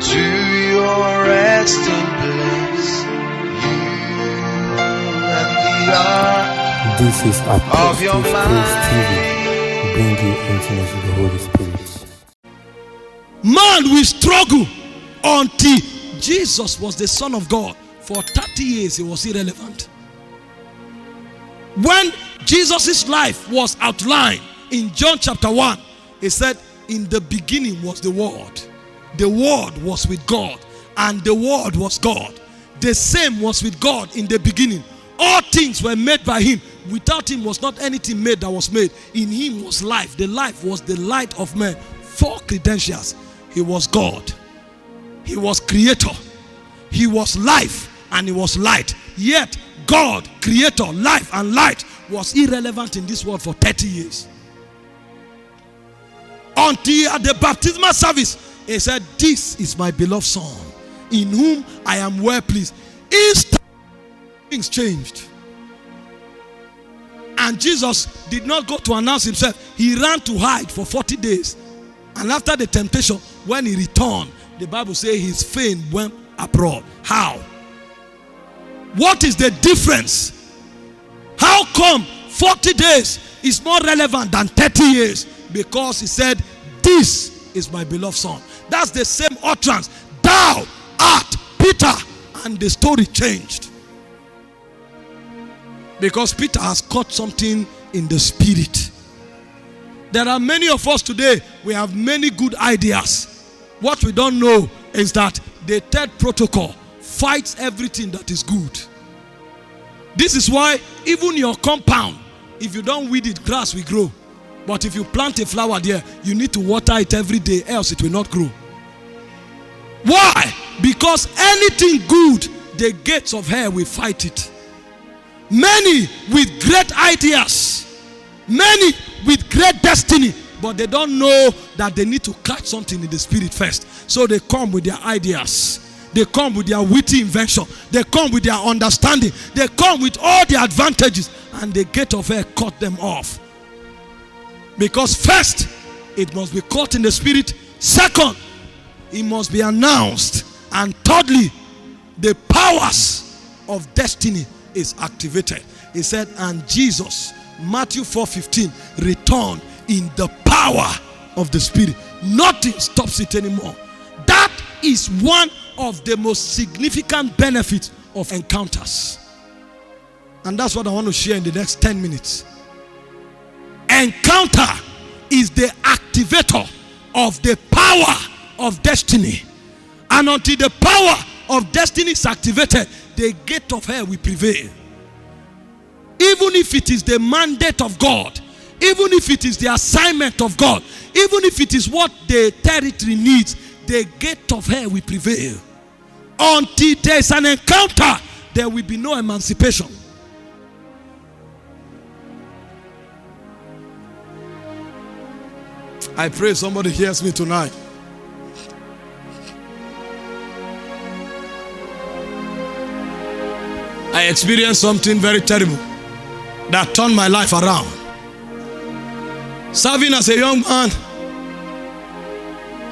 to your resting place. You and the ark This is of your Apostles Praise TV, mind. bring you intimacy with the Holy Spirit. Man will struggle until Jesus was the Son of God. For 30 years he was irrelevant. When Jesus' life was outlined in John chapter 1, he said, in the beginning was the Word. The Word was with God, and the Word was God. The same was with God in the beginning. All things were made by him. Without him was not anything made that was made. In him was life. The life was the light of men. 4 credentials. He was God. He was creator. He was life, and he was light. Yet God, creator, life, and light was irrelevant in this world for 30 years. Until at the baptismal service, he said, this is my beloved Son, in whom I am well pleased. Instantly, things changed. And Jesus did not go to announce himself. He ran to hide for 40 days. And after the temptation, when he returned, the Bible says his fame went abroad. How? What is the difference? How come 40 days is more relevant than 30 years? Because he said, this is my beloved Son. That's the same utterance. Thou art Peter. And the story changed. Because Peter has caught something in the spirit. There are many of us today, we have many good ideas. What we don't know is that the third protocol fights everything that is good. This is why even your compound, if you don't weed it, grass will grow. But if you plant a flower there, you need to water it every day, else it will not grow. Why? Because anything good, the gates of hell will fight it. Many with great ideas, many with great destiny, but they don't know that they need to catch something in the spirit first. So they come with their ideas. They come with their witty invention. They come with their understanding. They come with all the advantages, and the gate of hell cut them off. Because first, it must be caught in the spirit. Second, it must be announced. And thirdly, the powers of destiny is activated. He said, and Jesus, Matthew 4:15, returned in the power of the Spirit. Nothing stops it anymore. That is one of the most significant benefits of encounters. And that's what I want to share in the next 10 minutes. Encounter is the activator of the power of destiny. And until the power of destiny is activated, the gate of hell will prevail. Even if it is the mandate of God, even if it is the assignment of God, even if it is what the territory needs, the gate of hell will prevail. Until there is an encounter, there will be no emancipation. I pray somebody hears me tonight. I experienced something very terrible that turned my life around. Serving as a young man,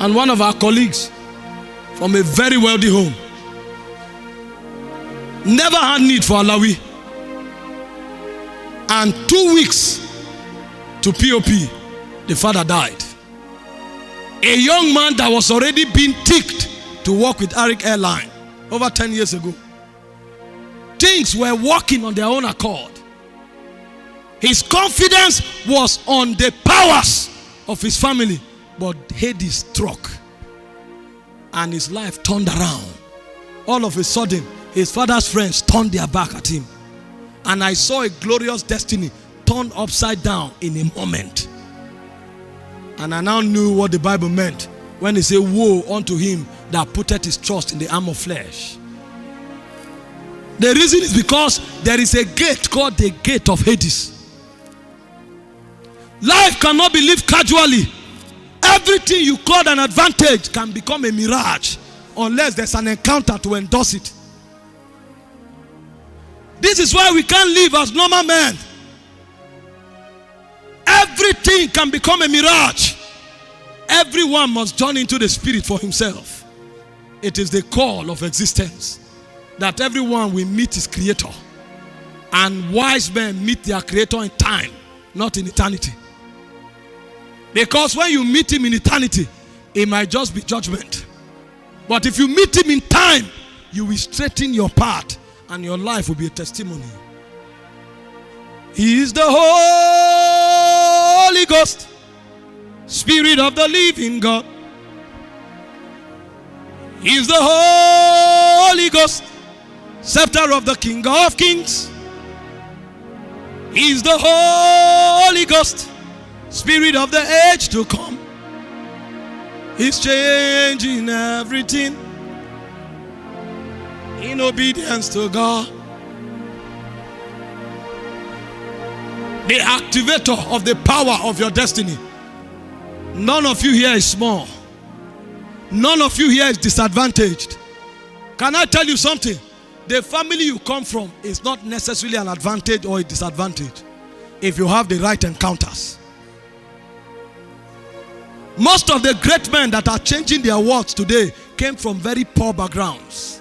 and one of our colleagues from a very wealthy home never had need for alawi, and 2 weeks to POP, the father died. A young man that was already being ticked to work with Arik Airline over 10 years ago. Things were working on their own accord. His confidence was on the powers of his family, but Hades struck and his life turned around. All of a sudden, his father's friends turned their back at him, and I saw a glorious destiny turned upside down in a moment. And I now knew what the Bible meant when it said, woe unto him that putteth his trust in the arm of flesh. The reason is because there is a gate called the gate of Hades. Life cannot be lived casually. Everything you call an advantage can become a mirage unless there's an encounter to endorse it. This is why we can't live as normal men. Everything can become a mirage. Everyone must join into the spirit for himself. It is the call of existence that everyone will meet his creator. And wise men meet their creator in time, not in eternity. Because when you meet him in eternity, it might just be judgment. But if you meet him in time, you will straighten your path and your life will be a testimony. He is the Holy Ghost, Spirit of the living God. He is the Holy Ghost, Scepter of the King of Kings. He is the Holy Ghost, Spirit of the age to come. He's changing everything in obedience to God. The activator of the power of your destiny. None of you here is small. None of you here is disadvantaged. Can I tell you something? The family you come from is not necessarily an advantage or a disadvantage if you have the right encounters. Most of the great men that are changing their worlds today came from very poor backgrounds.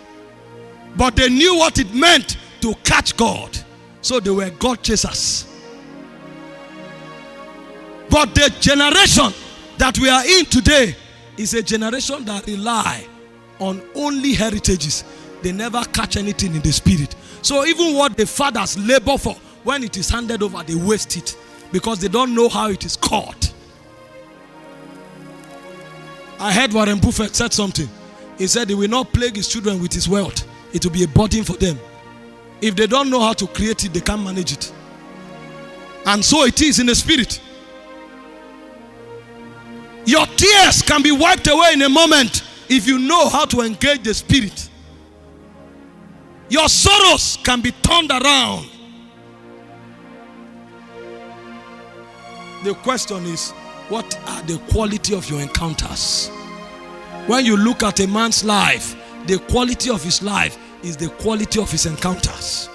But they knew what it meant to catch God. So they were God chasers. But the generation that we are in today is a generation that rely on only heritages. They never catch anything in the spirit. So even what the fathers labor for, when it is handed over, they waste it because they don't know how it is caught. I heard Warren Buffett said something. He said he will not plague his children with his wealth. It will be a burden for them. If they don't know how to create it, they can't manage it. And so it is in the spirit. Your tears can be wiped away in a moment if you know how to engage the spirit. Your sorrows can be turned around. The question is, what are the quality of your encounters? When you look at a man's life, the quality of his life is the quality of his encounters.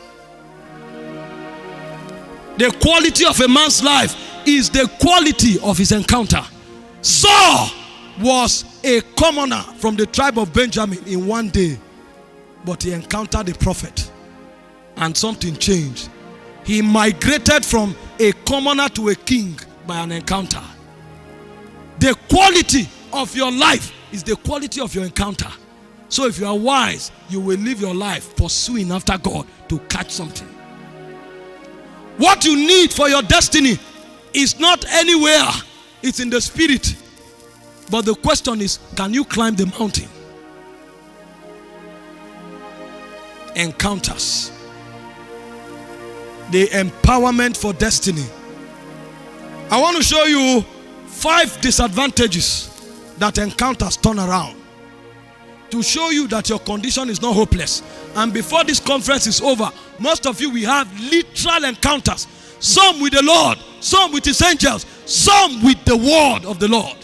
The quality of a man's life is the quality of his encounter. Saul was a commoner from the tribe of Benjamin in one day, but he encountered a prophet and something changed. He migrated from a commoner to a king by an encounter. The quality of your life is the quality of your encounter. So if you are wise, you will live your life pursuing after God to catch something. What you need for your destiny is not anywhere. It's in the spirit. But the question is, can you climb the mountain? Encounters. The empowerment for destiny. I want to show you 5 disadvantages that encounters turn around. To show you that your condition is not hopeless. And before this conference is over, most of you will have literal encounters. Some with the Lord, some with his angels, some with the word of the Lord.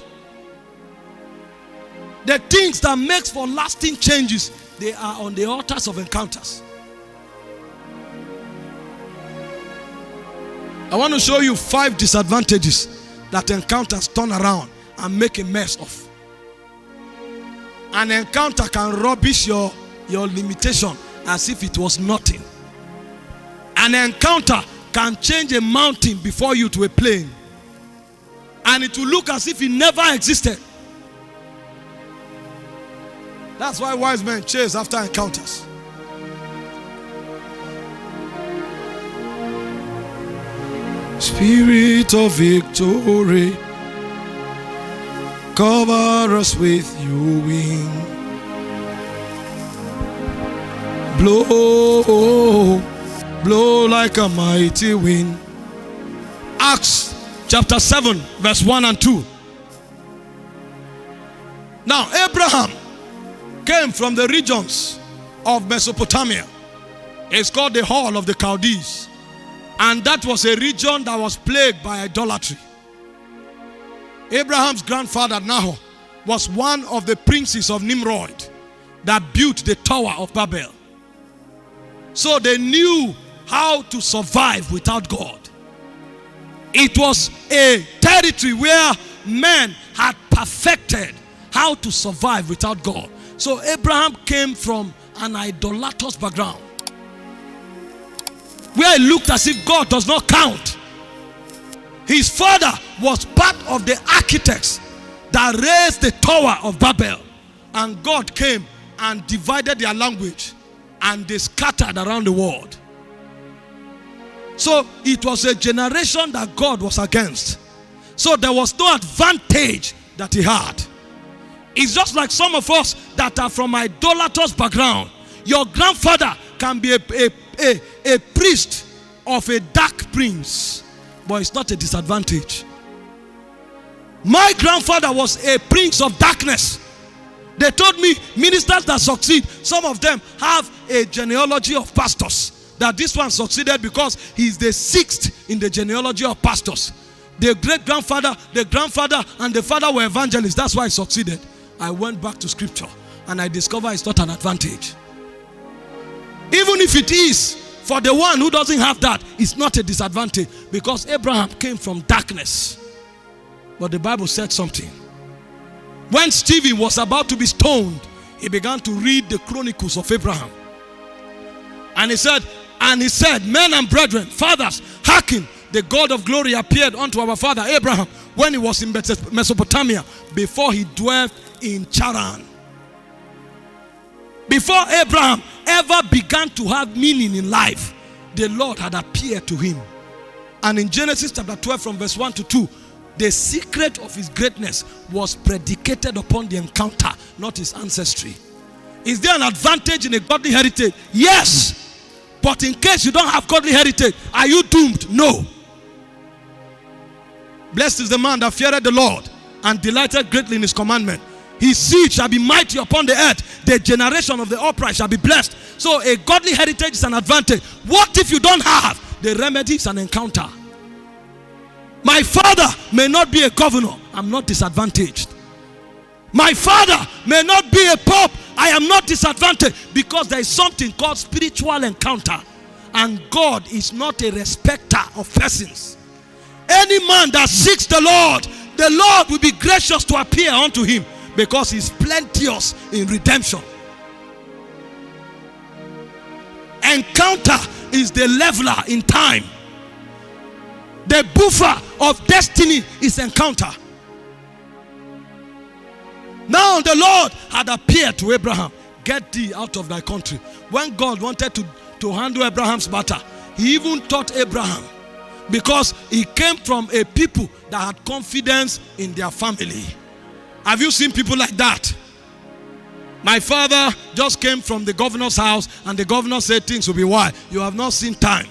The things that makes for lasting changes, they are on the altars of encounters. I want to show you 5 disadvantages that encounters turn around and make a mess of. An encounter can rubbish your limitation as if it was nothing. An encounter can change a mountain before you to a plain. And it will look as if it never existed. That's why wise men chase after encounters. Spirit of victory, cover us with your wing. Blow, blow like a mighty wind. Acts chapter 7 verse 1 and 2. Now Abraham came from the regions of Mesopotamia. It's called the Hall of the Chaldees. And that was a region that was plagued by idolatry. Abraham's grandfather Nahor was one of the princes of Nimrod that built the Tower of Babel. So they knew how to survive without God. It was a territory where men had perfected how to survive without God. So Abraham came from an idolatrous background, where it looked as if God does not count. His father was part of the architects that raised the Tower of Babel. And God came and divided their language, and they scattered around the world. So it was a generation that God was against. So there was no advantage that he had. It's just like some of us that are from idolatrous background. Your grandfather can be a priest of a dark prince, but it's not a disadvantage. My grandfather was a prince of darkness. They told me ministers that succeed, some of them have a genealogy of pastors. That this one succeeded because he's the 6th in the genealogy of pastors. The great-grandfather, the grandfather, and the father were evangelists. That's why he succeeded. I went back to scripture and I discovered it's not an advantage. Even if it is, for the one who doesn't have that, it's not a disadvantage, because Abraham came from darkness. But the Bible said something. When Stephen was about to be stoned, he began to read the chronicles of Abraham. And he said, men and brethren, fathers, hearken, the God of glory appeared unto our father Abraham when he was in Mesopotamia, before he dwelt in Charan. Before Abraham ever began to have meaning in life, the Lord had appeared to him. And in Genesis chapter 12 from verse 1 to 2, the secret of his greatness was predicated upon the encounter, not his ancestry. Is there an advantage in a godly heritage? Yes. But in case you don't have godly heritage, are you doomed? No. Blessed is the man that feareth the Lord and delighted greatly in his commandment. His seed shall be mighty upon the earth. The generation of the upright shall be blessed. So a godly heritage is an advantage. What if you don't have? The remedy is an encounter. My father may not be a governor. I'm not disadvantaged. My father may not be a pope. I am not disadvantaged, because there is something called spiritual encounter. And God is not a respecter of persons. Any man that seeks the Lord will be gracious to appear unto him, because he is plenteous in redemption. Encounter is the leveler in time. The buffer of destiny is encounter. Now the Lord had appeared to Abraham. Get thee out of thy country. When God wanted to handle Abraham's matter, he even taught Abraham, because he came from a people that had confidence in their family. Have you seen people like that? My father just came from the governor's house, and the governor said things will be wild. You have not seen time.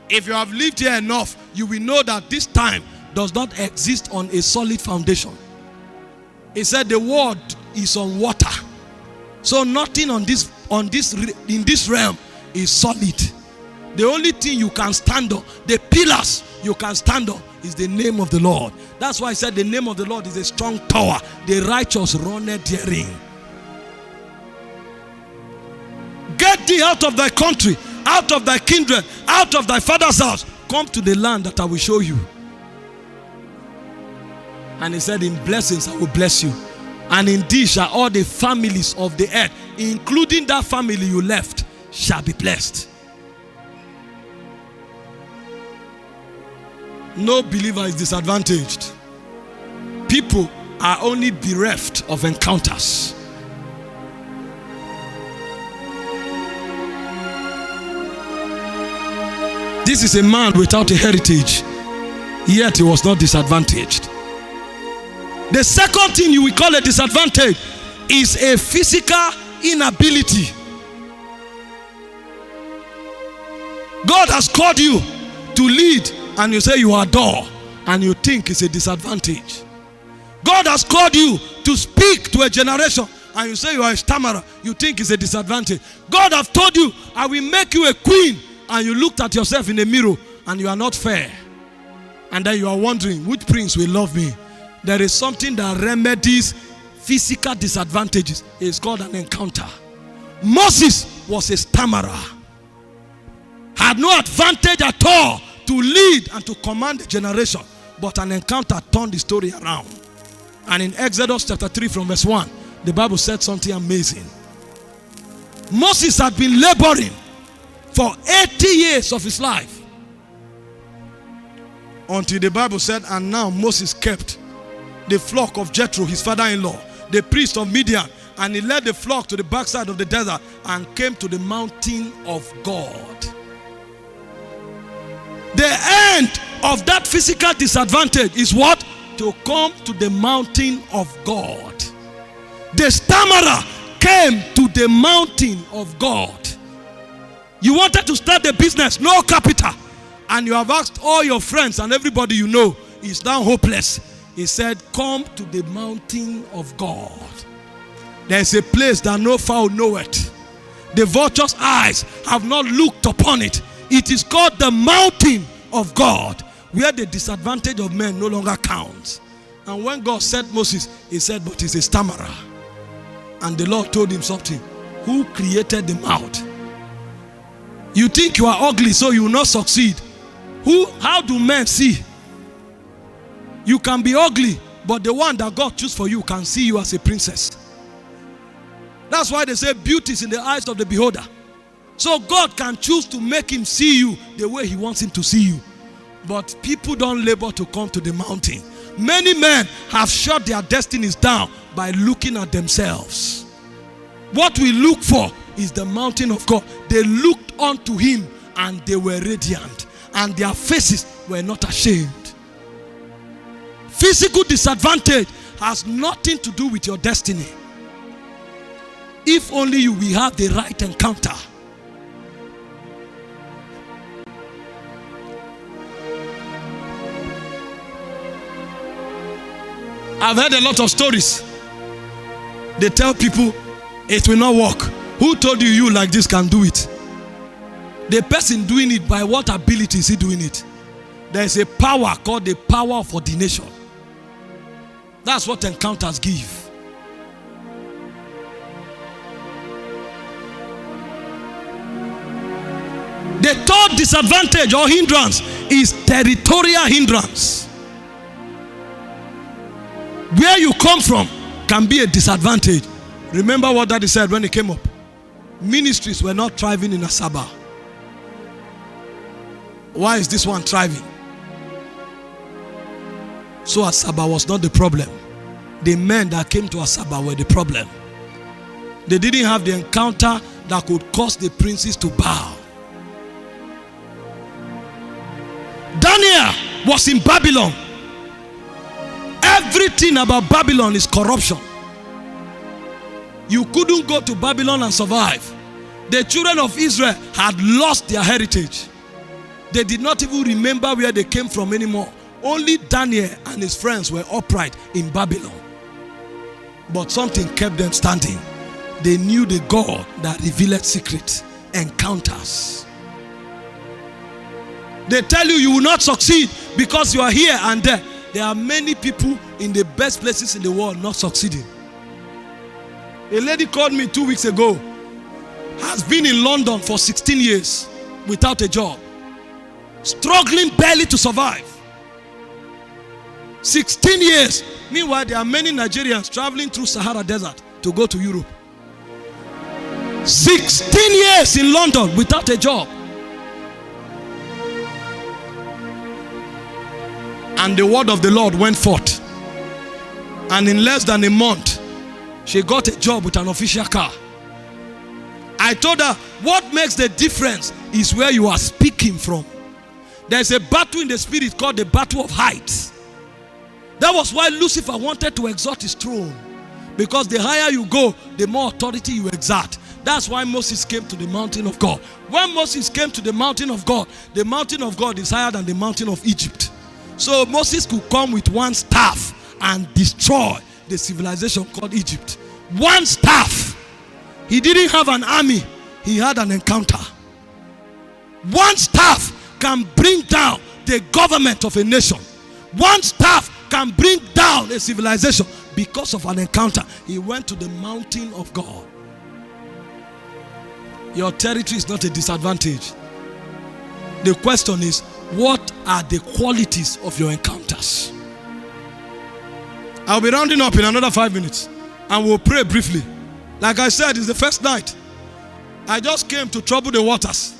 If you have lived here enough, you will know that this time does not exist on a solid foundation. He said the word is on water. So nothing in this realm is solid. The only thing you can stand on, the pillars you can stand on, is the name of the Lord. That's why I said the name of the Lord is a strong tower. The righteous runneth therein. Get thee out of thy country, out of thy kindred, out of thy father's house. Come to the land that I will show you. And he said, in blessings I will bless you, and in thee shall all the families of the earth, including that family you left, shall be blessed. No believer is disadvantaged. People are only bereft of encounters. This is a man without a heritage, yet he was not disadvantaged. The second thing you will call a disadvantage is a physical inability. God has called you to lead, and you say you adore, and you think it's a disadvantage. God has called you to speak to a generation, and you say you are a stammerer, you think it's a disadvantage. God has told you, I will make you a queen, and you looked at yourself in the mirror and you are not fair. And then you are wondering, which prince will love me? There is something that remedies physical disadvantages. It's called an encounter. Moses was a stammerer, had no advantage at all to lead and to command a generation, but an encounter turned the story around. And in Exodus chapter 3 from verse 1, the Bible said something amazing. Moses had been laboring for 80 years of his life. Until the Bible said, and now Moses kept the flock of Jethro, his father-in-law, the priest of Midian, and he led the flock to the backside of the desert and came to the mountain of God. The end of that physical disadvantage is what? To come to the mountain of God. The stammerer came to the mountain of God. You wanted to start a business, no capital, and you have asked all your friends and everybody you know is now hopeless. He said, come to the mountain of God. There is a place that no fowl knoweth. The vulture's eyes have not looked upon it. It is called the mountain of God, where the disadvantage of men no longer counts. And when God said Moses, he said, but he's a stammerer. And the Lord told him something. Who created the mouth? You think you are ugly, so you will not succeed. How do men see? You can be ugly, but the one that God chose for you can see you as a princess. That's why they say beauty is in the eyes of the beholder. So God can choose to make him see you the way he wants him to see you. But people don't labor to come to the mountain. Many men have shut their destinies down by looking at themselves. What we look for is the mountain of God. They looked unto him and they were radiant, and their faces were not ashamed. Physical disadvantage has nothing to do with your destiny. If only you will have the right encounter. I've heard a lot of stories. They tell people it will not work. Who told you like this can do it? The person doing it, by what ability is he doing it? There is a power called the power of ordination. That's what encounters give. The third disadvantage or hindrance is territorial hindrance. Where you come from can be a disadvantage. Remember what Daddy said when he came up. Ministries were not thriving in Asaba. Why is this one thriving? So Asaba was not the problem. The men that came to Asaba were the problem. They didn't have the encounter that could cause the princes to bow. Daniel was in Babylon. Everything about Babylon is corruption. You couldn't go to Babylon and survive. The children of Israel had lost their heritage. They did not even remember where they came from anymore. Only Daniel and his friends were upright in Babylon. But something kept them standing. They knew the God that revealed secrets, encounters. They tell you you will not succeed because you are here and there. There are many people in the best places in the world not succeeding. A lady called me 2 weeks ago. Has been in London for 16 years without a job. Struggling barely to survive. 16 years. Meanwhile, there are many Nigerians traveling through Sahara Desert to go to Europe. 16 years in London without a job. And the word of the Lord went forth. And in less than a month, she got a job with an official car. I told her, what makes the difference is where you are speaking from. There's a battle in the spirit called the battle of heights. That was why Lucifer wanted to exalt his throne. Because the higher you go, the more authority you exert. That's why Moses came to the mountain of God. When Moses came to the mountain of God is higher than the mountain of Egypt. So Moses could come with one staff and destroy the civilization called Egypt. One staff. He didn't have an army. He had an encounter. One staff can bring down the government of a nation. One staff can bring down a civilization because of an encounter. He went to the mountain of God. Your territory is not a disadvantage. The question is, what are the qualities of your encounters? I'll be rounding up in another 5 minutes. and we'll pray briefly. Like I said, it's the first night. I just came to trouble the waters.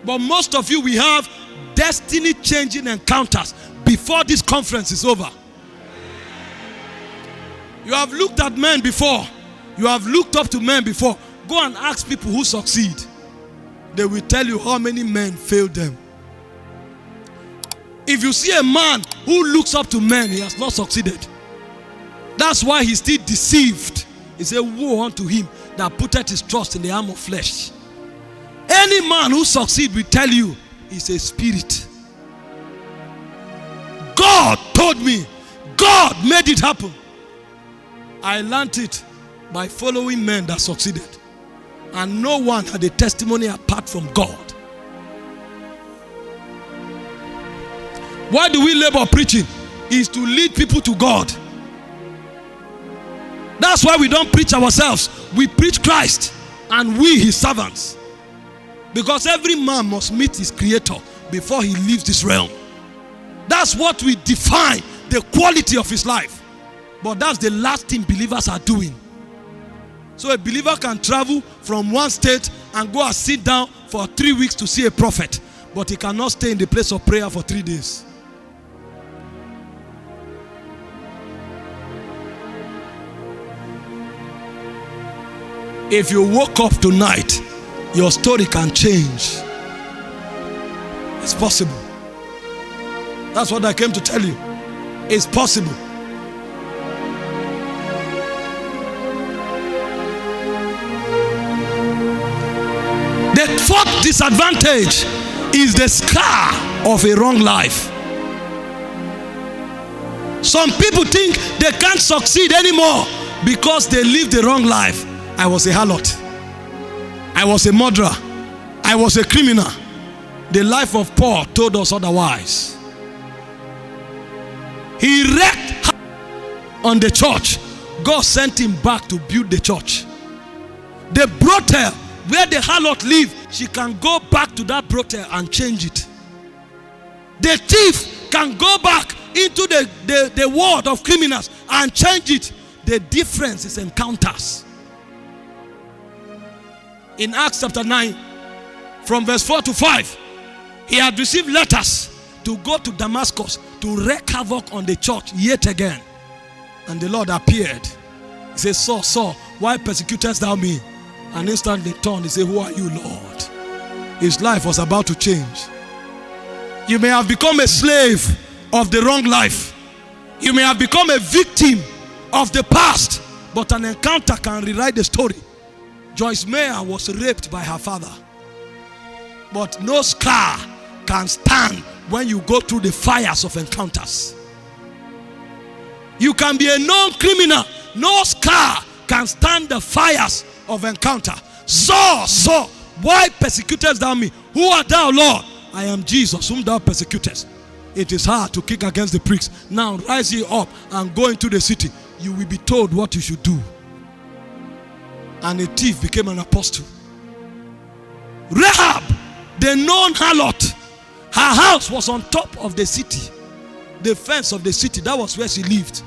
But most of you, we have destiny-changing encounters before this conference is over. You have looked at men before. You have looked up to men before. Go and ask people who succeed. They will tell you how many men failed them. If you see a man who looks up to men, he has not succeeded. That's why he's still deceived. He said, woe unto him that putteth his trust in the arm of flesh. Any man who succeeds will tell you he's a spirit. God told me. God made it happen. I learned it by following men that succeeded. And no one had a testimony apart from God. Why do we labor preaching? Is to lead people to God. That's why we don't preach ourselves. We preach Christ and we his servants. Because every man must meet his creator before he leaves this realm. That's what we define the quality of his life. But that's the last thing believers are doing. So a believer can travel from one state and go and sit down for 3 weeks to see a prophet. But he cannot stay in the place of prayer for 3 days. If you woke up tonight, your story can change. It's possible. That's what I came to tell you. It's possible. The fourth disadvantage is the scar of a wrong life. Some people think they can't succeed anymore because they live the wrong life. I was a harlot. I was a murderer. I was a criminal. The life of Paul told us otherwise. He wrecked on the church. God sent him back to build the church. The brothel where the harlot lives, she can go back to that brothel and change it. The thief can go back into the world of criminals and change it. The difference is encounters. In Acts chapter 9, from verse 4 to 5, he had received letters to go to Damascus to wreak havoc on the church yet again. And the Lord appeared. He said, Saul, Saul, why persecutest thou me? And instantly turned. He said, who are you, Lord? His life was about to change. You may have become a slave of the wrong life. You may have become a victim of the past. But an encounter can rewrite the story. Joyce Meyer was raped by her father. But no scar can stand when you go through the fires of encounters. You can be a known criminal. No scar can stand the fires of encounter. Saul, Saul, why persecutest thou me? Who art thou, Lord? I am Jesus, whom thou persecutest. It is hard to kick against the pricks. Now rise ye up and go into the city. You will be told what you should do. And a thief became an apostle. Rahab, the known harlot, her house was on top of the city. The fence of the city, that was where she lived.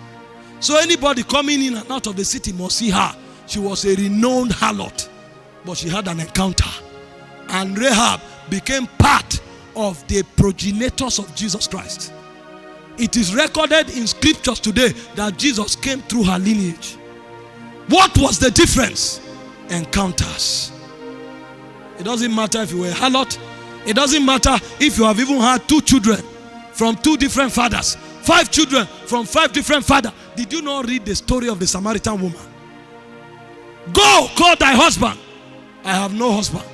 So anybody coming in and out of the city must see her. She was a renowned harlot, but she had an encounter. And Rahab became part of the progenitors of Jesus Christ. It is recorded in scriptures today that Jesus came through her lineage. What was the difference? Encounters. It doesn't matter if you were a harlot. It doesn't matter if you have even had 2 children from 2 different fathers, 5 children from 5 different fathers. Did you not read the story of the Samaritan woman? Go, call thy husband. I have no husband.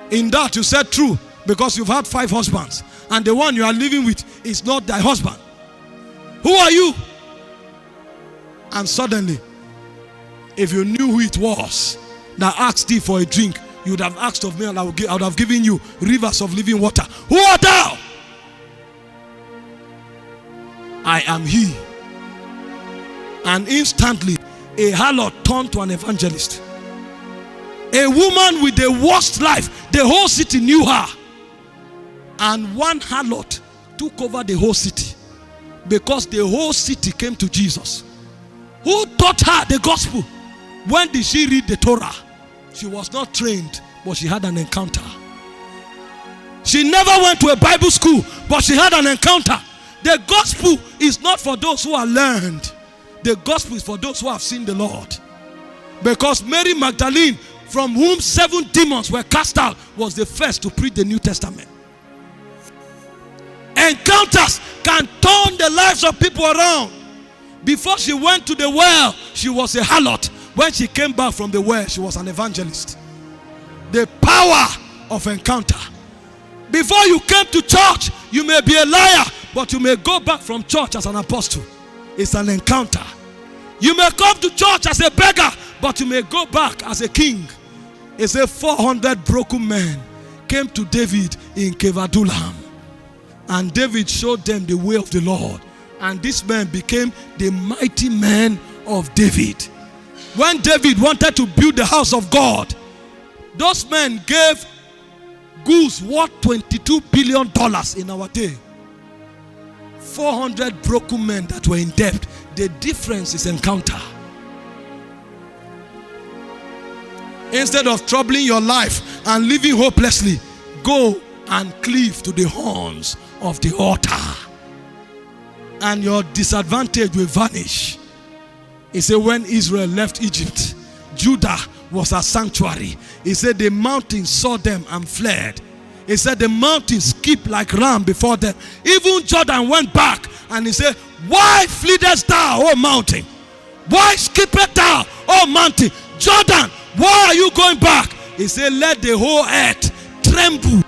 In that you said true, because you've had 5 husbands, and the one you are living with is not thy husband. Who are you? And suddenly, if you knew who it was that asked thee for a drink, you would have asked of me, and I would have given you rivers of living water. Who art thou? I am he. And instantly, a harlot turned to an evangelist. A woman with the worst life. The whole city knew her. And one harlot took over the whole city, because the whole city came to Jesus. Who taught her the gospel? When did she read the Torah? She was not trained, but she had an encounter. She never went to a Bible school, but she had an encounter. The gospel is not for those who are learned. The gospel is for those who have seen the Lord. Because Mary Magdalene, from whom 7 demons were cast out, was the first to preach the New Testament. Encounters can turn the lives of people around. Before she went to the well, she was a harlot. When she came back from the well, she was an evangelist. The power of encounter. Before you came to church, you may be a liar, but you may go back from church as an apostle. It's an encounter. You may come to church as a beggar, but you may go back as a king. It's a 400 broken men came to David in Cave Adullam. And David showed them the way of the Lord. And these men became the mighty men of David. When David wanted to build the house of God, those men gave goods worth $22 billion in our day. 400 broken men that were in debt. The difference is encounter. Instead of troubling your life and living hopelessly, go and cleave to the horns of the altar, and your disadvantage will vanish. He said when Israel left Egypt, Judah was a sanctuary. He said the mountains saw them and fled. He said the mountains skipped like ram before them. Even Jordan went back, and he said, why fleetest thou, O mountain? Why skippest thou, O mountain? Jordan, why are you going back? He said, let the whole earth tremble.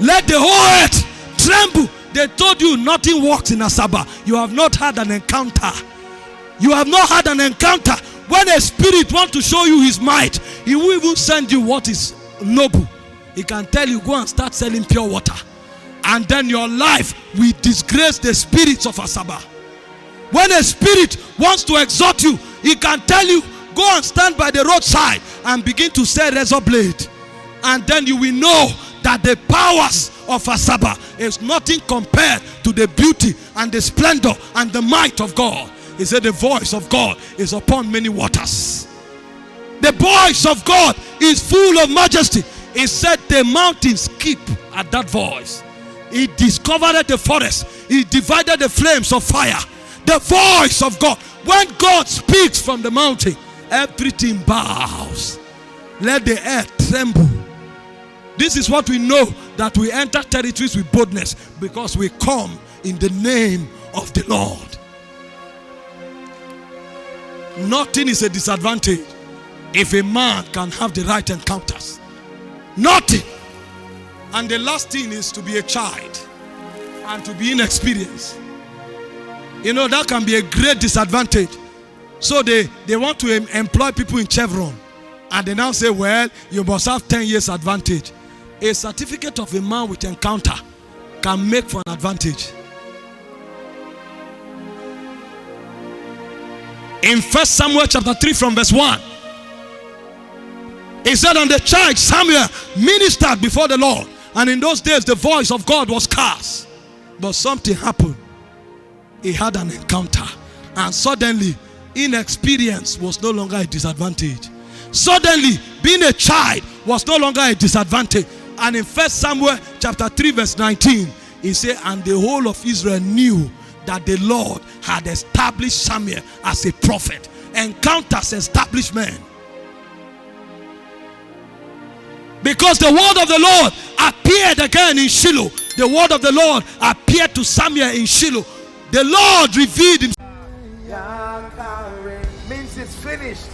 Let the whole earth tremble. They told you nothing works in Asaba. You have not had an encounter. You have not had an encounter. When a spirit wants to show you his might, he will even send you what is noble. He can tell you, go and start selling pure water. And then your life will disgrace the spirits of Asaba. When a spirit wants to exhort you, he can tell you, go and stand by the roadside and begin to sell razor blade. And then you will know that the powers of Asaba is nothing compared to the beauty and the splendor and the might of God. He said the voice of God is upon many waters. The voice of God is full of majesty. He said the mountains keep at that voice. He discovered the forest. He divided the flames of fire. The voice of God. When God speaks from the mountain, everything bows. Let the earth tremble. This is what we know, that we enter territories with boldness, because we come in the name of the Lord. Nothing is a disadvantage if a man can have the right encounters. Nothing. And the last thing is to be a child and to be inexperienced. You know, that can be a great disadvantage. So they want to employ people in Chevron, and they now say, well, you must have 10 years advantage. A certificate of a man with encounter can make for an advantage. In 1 Samuel chapter 3 from verse 1, it said, and the child Samuel ministered before the Lord, and in those days the voice of God was scarce. But something happened. He had an encounter, and suddenly inexperience was no longer a disadvantage. Suddenly being a child was no longer a disadvantage. And in 1 Samuel chapter 3 verse 19, he said, and the whole of Israel knew that the Lord had established Samuel as a prophet. Encounters establish men. Because the word of the Lord appeared again in Shiloh. The word of the Lord appeared to Samuel in Shiloh. The Lord revealed himself. Means it's finished.